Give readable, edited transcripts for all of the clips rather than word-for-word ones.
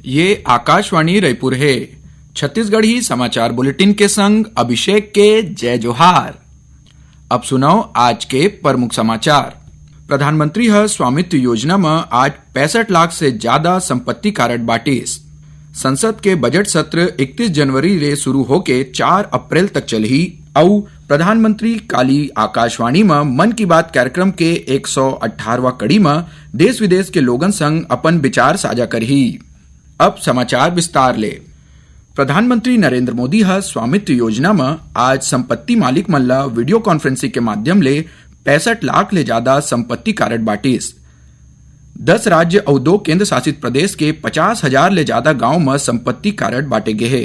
ये आकाशवाणी रायपुर है। छत्तीसगढ़ी समाचार बुलेटिन के संग अभिषेक के जय जोहार। अब सुनाओ आज के प्रमुख समाचार। प्रधानमंत्री स्वामित्व योजना में आज 65 लाख से ज्यादा संपत्ति कार्ड बांटीस। संसद के बजट सत्र 31 जनवरी ले शुरू होके 4 अप्रैल तक चलही और प्रधानमंत्री काली आकाशवाणी में मन की बात कार्यक्रम के 118वां कड़ी में देश विदेश के लोगन संग अपन विचार साझा करही। अब समाचार विस्तार ले। प्रधानमंत्री नरेंद्र मोदी स्वामित्व योजना में आज संपत्ति मालिक मन ला वीडियो कॉन्फ्रेंसिंग के माध्यम ले 65 लाख ले ज्यादा संपत्ति कार्ड बांटीस। 10 राज्य और 2 केंद्र शासित प्रदेश के 50,000 ले ज्यादा गांव में संपत्ति कार्ड बांटे गए है।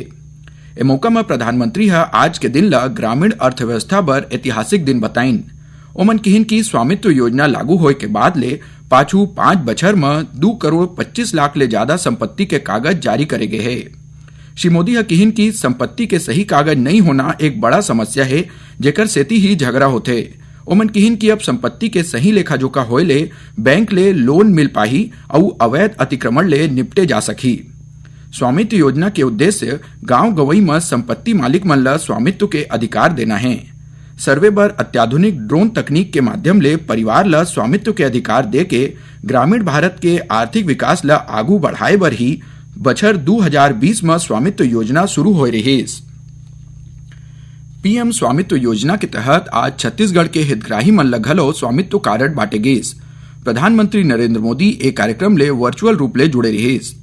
ए मौका में प्रधानमंत्री आज के दिन ला ग्रामीण अर्थव्यवस्था बर ऐतिहासिक दिन बताइन। ओमन किहिन की स्वामित्व योजना लागू होए के बाद ले पाछू 5 बछर में 2 करोड़ 25 लाख ले ज्यादा संपत्ति के कागज जारी करे गए है। श्री मोदी किहिन की संपत्ति के सही कागज नहीं होना एक बड़ा समस्या है, जेकर सेती ही झगड़ा होते। ओमन किहिन की अब संपत्ति के सही लेखा जोखा होए ले बैंक ले लोन मिल पाही और अवैध अतिक्रमण ले निपटे जा सकी। स्वामित्व योजना के उद्देश्य गांव गवई में संपत्ति मालिक मन ला स्वामित्व के अधिकार देना है। सर्वे बर अत्याधुनिक ड्रोन तकनीक के माध्यम ले परिवार ला स्वामित्व के अधिकार दे के ग्रामीण भारत के आर्थिक विकास ला आगू बढ़ाए बर ही बछर 2020 में स्वामित्व योजना शुरू हो रही। पीएम स्वामित्व योजना के तहत आज छत्तीसगढ़ के हितग्राही मन ला घलो स्वामित्व कार्ड बांटे गईस। प्रधानमंत्री नरेंद्र मोदी एक कार्यक्रम ले वर्चुअल रूप ले जुड़े रहीस।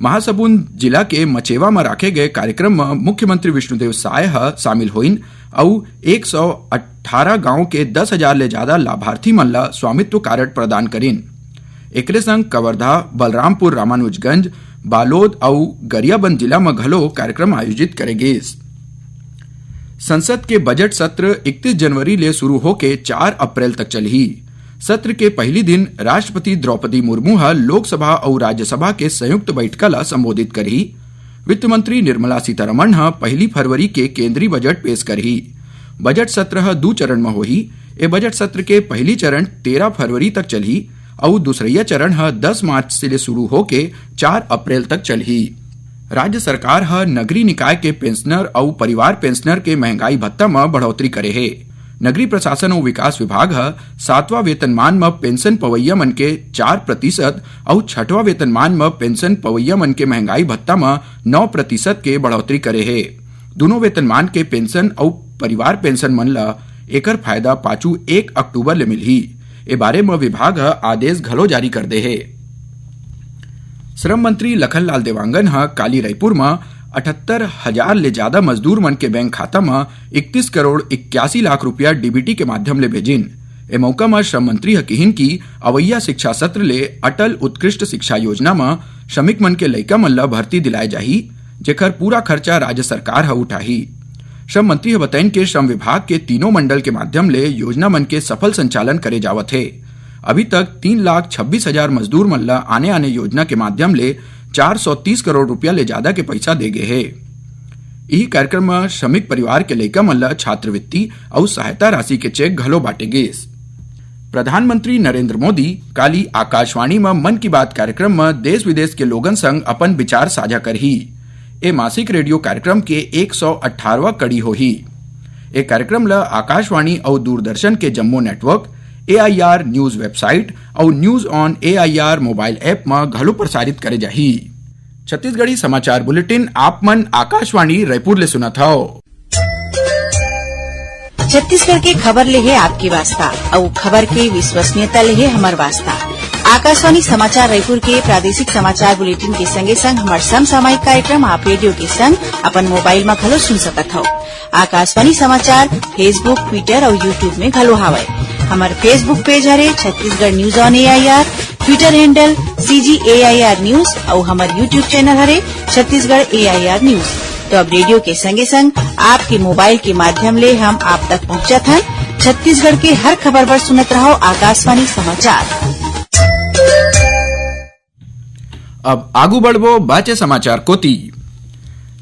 महासमुंद जिला के मचेवा में रखे गए कार्यक्रम में मुख्यमंत्री विष्णुदेव साय शामिल होइन और 118 गांव के 10,000 ले ज्यादा लाभार्थी मन ला स्वामित्व कार्ड प्रदान करीन। एकरे संग कवर्धा, बलरामपुर, रामानुजगंज, बालोद और गरियाबंद जिला में घलो कार्यक्रम आयोजित करे गए। संसद के बजट सत्र 31 जनवरी ले शुरू होके 4 अप्रैल तक चलही। सत्र के पहली दिन राष्ट्रपति द्रौपदी मुर्मू लोकसभा और राज्यसभा के संयुक्त बैठक ला संबोधित करही। वित्त मंत्री निर्मला सीतारमण 1 फरवरी के केंद्रीय बजट पेश करही। बजट सत्र 2 चरण में होही। ए बजट सत्र के पहली चरण 13 फरवरी तक चलही और दूसरा चरण 10 मार्च से शुरू होके 4 अप्रैल तक चलही। राज्य सरकार नगरीय निकाय के पेंशनर और परिवार पेंशनर के महंगाई भत्ता में बढ़ोतरी करे है। नगरीय प्रशासन और विकास विभाग 7वां वेतनमान में पेंशन पवैया मन के 4% और 6वां वेतनमान में पेंशन पवैया मन के महंगाई भत्ता में 9% के बढ़ोतरी करे है। दोनों वेतनमान के पेंशन और परिवार पेंशन मन ला एकर फायदा पाछू 1 अक्टूबर ले मिलही। ए बारे में विभाग आदेश घलो जारी कर दे है। श्रम मंत्री लखनलाल देवांगन काली रायपुर में 78,000 ले ज्यादा मजदूर मन के बैंक खाता में 31 करोड़ 81 लाख रुपया डीबीटी के माध्यम ले भेजिन। ए मौका में श्रम मंत्री किहिन की अवैया शिक्षा सत्र ले अटल उत्कृष्ट शिक्षा योजना में श्रमिक मन के लइका मन ला भर्ती दिलाए जाही, जेकर पूरा खर्चा राज्य सरकार उठाही। श्रम मंत्री बताइन के श्रम विभाग के तीनों मंडल के माध्यम ले योजना मन के सफल संचालन करे जावत है। अभी तक 3,26,000 मजदूर मन ला आने योजना के माध्यम ले 430 करोड़ रुपया ले ज्यादा के पैसा दे गए है। यही कार्यक्रम में श्रमिक परिवार के लइका मन ला छात्रवृत्ति और सहायता राशि के चेक घलो बांटे गए। प्रधानमंत्री नरेंद्र मोदी काली आकाशवाणी में मन की बात कार्यक्रम में देश विदेश के लोगन संग अपन विचार साझा करही। ए मासिक रेडियो कार्यक्रम के 118वां कड़ी होही। ए कार्यक्रम ला आकाशवाणी और दूरदर्शन के Jammu network, AIR news website और news on AIR mobile app में घलो प्रसारित करे जाही। छत्तीसगढ़ी समाचार बुलेटिन आप मन आकाशवाणी रायपुर ले सुनत हव। छत्तीसगढ़ के खबर ले है आपकी वास्ता और खबर के विश्वसनीयता ले है हमार वास्ता। आकाशवाणी समाचार रायपुर के प्रादेशिक समाचार बुलेटिन के संगे संग हमार समसामयिक कार्यक्रम आप रेडियो के संग अपन मोबाइल में घलो सुन सकत हो। आकाशवाणी समाचार फेसबुक, ट्विटर और यूट्यूब में घलो हावय। हमार Facebook page Hare Chhattisgarh news on AIR, Twitter handle CGAIR news और हमार यूट्यूब चैनल हरे छत्तीसगढ़ AIR न्यूज। तो अब रेडियो के संगे संग आपके मोबाइल के माध्यम ले हम आप तक पहुंचत हन। छत्तीसगढ़ के हर खबर पर सुनत रहो आकाशवाणी समाचार। अब आगू बढ़बो बाचे समाचार कोती।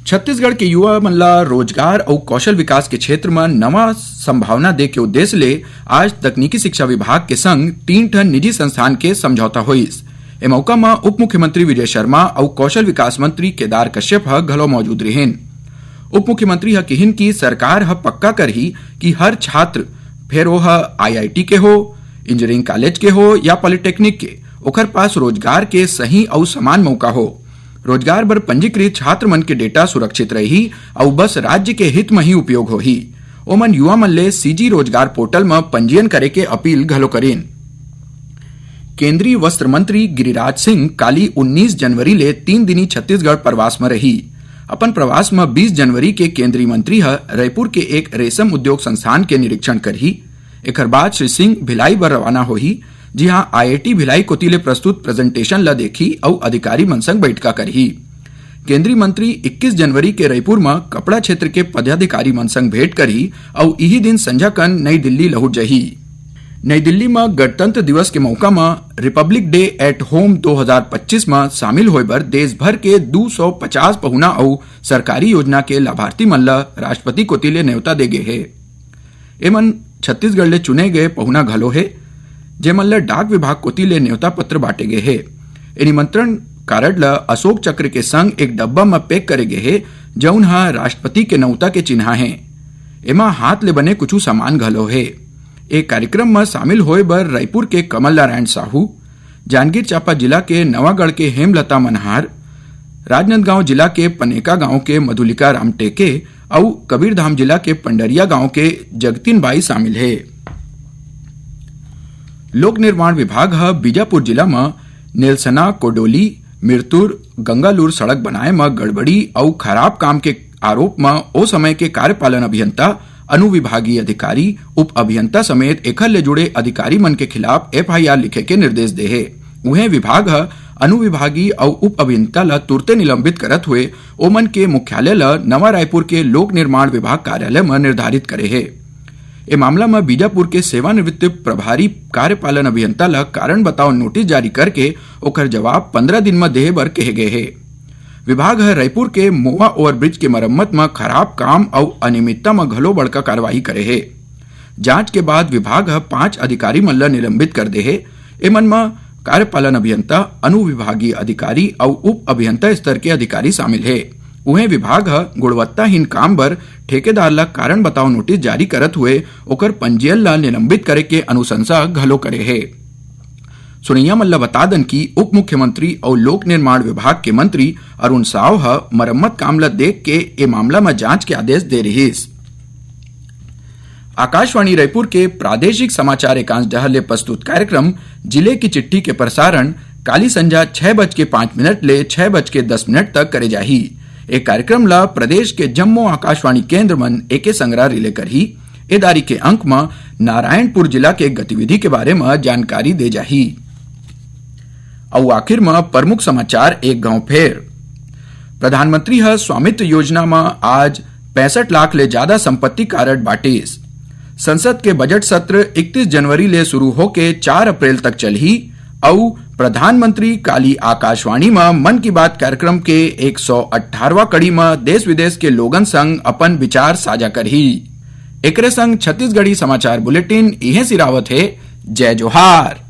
छत्तीसगढ़ के युवा मन ला रोजगार और कौशल विकास के क्षेत्र में नवा संभावना दे के उद्देश्य ले आज तकनीकी शिक्षा विभाग के संग 3 ठन निजी संस्थान के समझौता होइस। ए मौका में उप मुख्यमंत्री विजय शर्मा और कौशल विकास मंत्री केदार कश्यप घलो मौजूद रहेन। उप मुख्यमंत्री कहिन की सरकार पक्का करही कि हर छात्र फिर वो IIT के हो, इंजीनियरिंग कॉलेज के हो या पॉलिटेक्निक के, ओकर पास रोजगार के सही और समान मौका हो। रोजगार बर पंजीकृत छात्र मन के डेटा सुरक्षित रही और बस राज्य के हित में ही उपयोग होही। ओमन युवा मन ले CG रोजगार पोर्टल में पंजीयन करे के अपील घलो करेन। केंद्रीय वस्त्र मंत्री गिरिराज सिंह काली 19 जनवरी ले 3 दिनी छत्तीसगढ़ प्रवास में रही। अपन प्रवास में 20 जनवरी के केंद्रीय मंत्री रायपुर के एक रेशम उद्योग संस्थान के निरीक्षण करही। एकर बाद श्री सिंह भिलाई बर रवाना होही, जहां IIT भिलाई कोतिले प्रस्तुत प्रेजेंटेशन ला देखी और अधिकारी मन संग बैठका करही। केंद्रीय मंत्री 21 जनवरी के रायपुर में कपड़ा क्षेत्र के पदाधिकारी मन संग भेंट करी और यही दिन संझा कन नई दिल्ली लौट जही। नई दिल्ली में गणतंत्र दिवस के मौका में रिपब्लिक डे एट होम 2025 में शामिल होए बर देश भर के 250 पहुना और सरकारी योजना के लाभार्थी मन ला राष्ट्रपति कोतिले न्योता दे गे हे। एमन छत्तीसगढ़ ले चुने गए पहुना घलो है, जेमन ला डाक विभाग कोतिले न्योता पत्र बांटे गए है। ए निमंत्रण कारड ला अशोक चक्र के संग एक डब्बा में पैक करे गए है, जौन राष्ट्रपति के न्योता के चिन्हा है। एमा हाथ ले बने कुछ सामान घलो है। एक कार्यक्रम में शामिल होए बर रायपुर के कमल नारायण साहू, जांजगीर चांपा जिला के नवागढ़ के हेमलता मनहार, राजनांदगांव जिला के पनेका गांव के मधुलिका रामटेके और कबीरधाम जिला के पंडरिया गांव के जगतीन बाई शामिल है। लोक निर्माण विभाग बीजापुर जिला में नेलसना, कोडोली, मिरतुर, गंगालूर सड़क बनाए में गड़बड़ी और खराब काम के आरोप में ओ समय के कार्यपालन अभियंता, अनुविभागीय अधिकारी, उप अभियंता समेत एखर ले जुड़े अधिकारी मन के खिलाफ FIR लिखे के निर्देश दे है। उन्हें विभाग अनुविभागीय और उप अभियंता ला तुरते निलंबित करत हुए ओमन के मुख्यालय ला नवा रायपुर के लोक निर्माण विभाग कार्यालय में निर्धारित करे है। ए मामला में बीजापुर के सेवानिवृत्त प्रभारी कार्यपालन अभियंता ला कारण बताओ नोटिस जारी करके ओकर जवाब 15 दिन में देहे बर कहे गए है। विभाग रायपुर के मोवा ओवरब्रिज के मरम्मत में खराब काम और अनियमितता में घलो बड़का कार्रवाई करे है। जांच के बाद विभाग 5 अधिकारी मन ला निलंबित कर दे है। एमन में कार्यपालन अभियंता, अनुविभागीय अधिकारी और उप अभियंता स्तर के अधिकारी शामिल है। उन्हें विभाग गुणवत्ताहीन काम बर ठेकेदार ला कारण बताओ नोटिस जारी करत हुए ओकर पंजीयन ला निलंबित करे के अनुशंसा घलो करे है। सुनैया मल्ला बता दन की उप मुख्यमंत्री और लोक निर्माण विभाग के मंत्री अरुण साव मरम्मत काम ला देख के ए मामला में जांच के आदेश दे रही। आकाशवाणी रायपुर के प्रादेशिक समाचार एकांश डहर ले प्रस्तुत कार्यक्रम जिले की चिट्ठी के प्रसारण काली संझा 6:05 ले 6:10 तक करे जाही। एक कार्यक्रम ला प्रदेश के जम्मू आकाशवाणी केंद्र मन एके संग्रह रिले करही। एदारी के अंक में नारायणपुर जिला के गतिविधि के बारे में जानकारी दे जाही। और आखिर में प्रमुख समाचार एक गांव फेर। प्रधानमंत्री स्वामित्व योजना में आज 65 लाख ले ज्यादा संपत्ति कार्ड बांटीस। संसद के बजट सत्र 31 जनवरी ले शुरू होके 4 अप्रैल तक चलही और प्रधानमंत्री काली आकाशवाणी में मन की बात कार्यक्रम के 118वां कड़ी में देश विदेश के लोगन संग अपन विचार साझा करही। एकरे संग छत्तीसगढ़ी समाचार बुलेटिन इहे सिरावत है। जय जोहार।